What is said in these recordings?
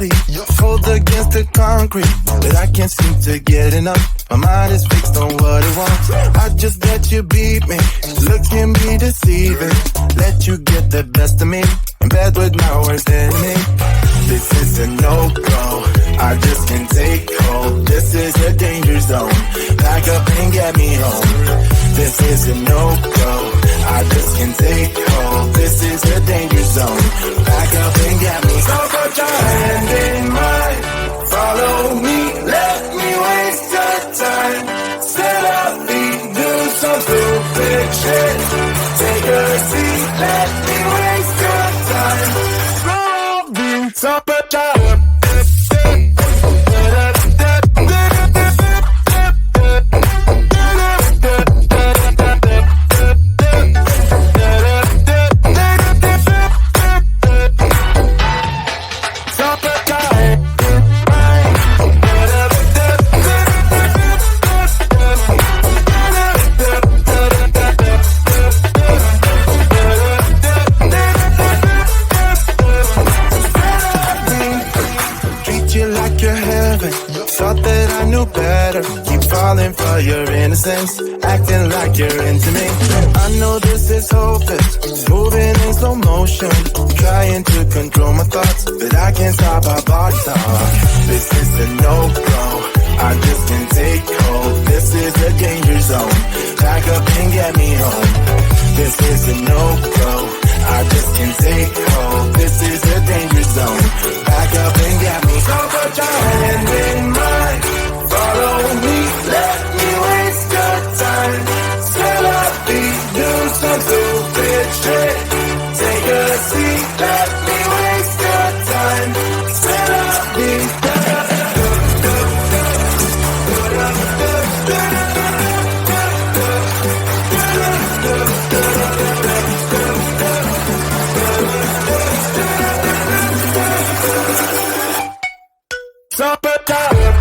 body, cold against the concrete, but I can't seem to get enough. My mind is fixed on what it wants. I just let you beat me, look can be deceiving. Let you get the best of me, in bed with my worst enemy. This is a no-go, I just can't take hold. This is a danger zone, back up and get me home. This is a no-go, I just can't take hold. This is a danger zone, back up and get me. So put your hand in mine, follow me, let me waste your time. Set up feet, do some stupid shit. Take a seat, let me waste your time. So put your for your innocence, acting like you're into me. I know this is hopeless, moving in slow motion, trying to control my thoughts, but I can't stop our body talk. This is a no-go, I just can't take hold. This is a danger zone, back up and get me home. This is a no-go, I just can't take hold. This is a danger zone, back up and get me. So put your hand in mine, follow me, let me waste your time. Set up feet, do some stupid shit. Take a seat, let me waste your time. Set up feet. Summertime.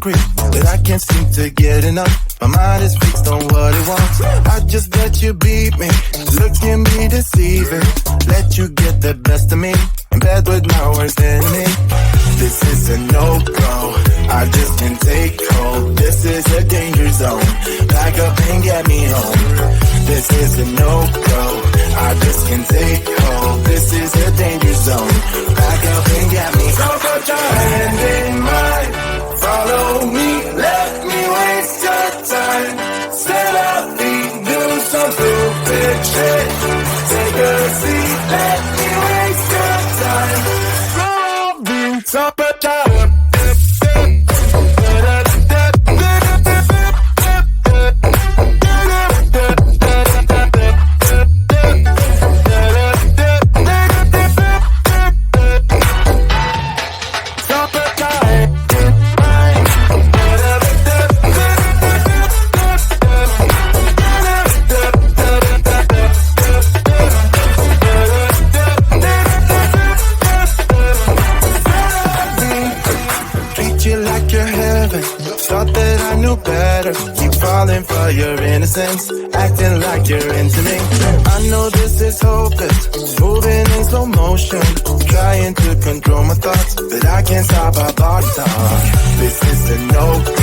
concrete, but I can't seem to get enough. My mind is fixed on what it wants. I just let you beat me, look can be deceiving. Let you get the best of me, in bed with my worst enemy. This is a no-go, I just can't take hold. This is a danger zone, back up and get me home. This is a no-go, I just can't take hold. This is a danger zone, back up and get me home. So put your hand in mine, follow me, let me waste your time. Set up feet, do some stupid shit. Take a seat, let me waste your time. So put your for your innocence, acting like you're into me. I know this is hopeless, moving in slow motion, trying to control my thoughts, but I can't stop our body talk. This is a no-go,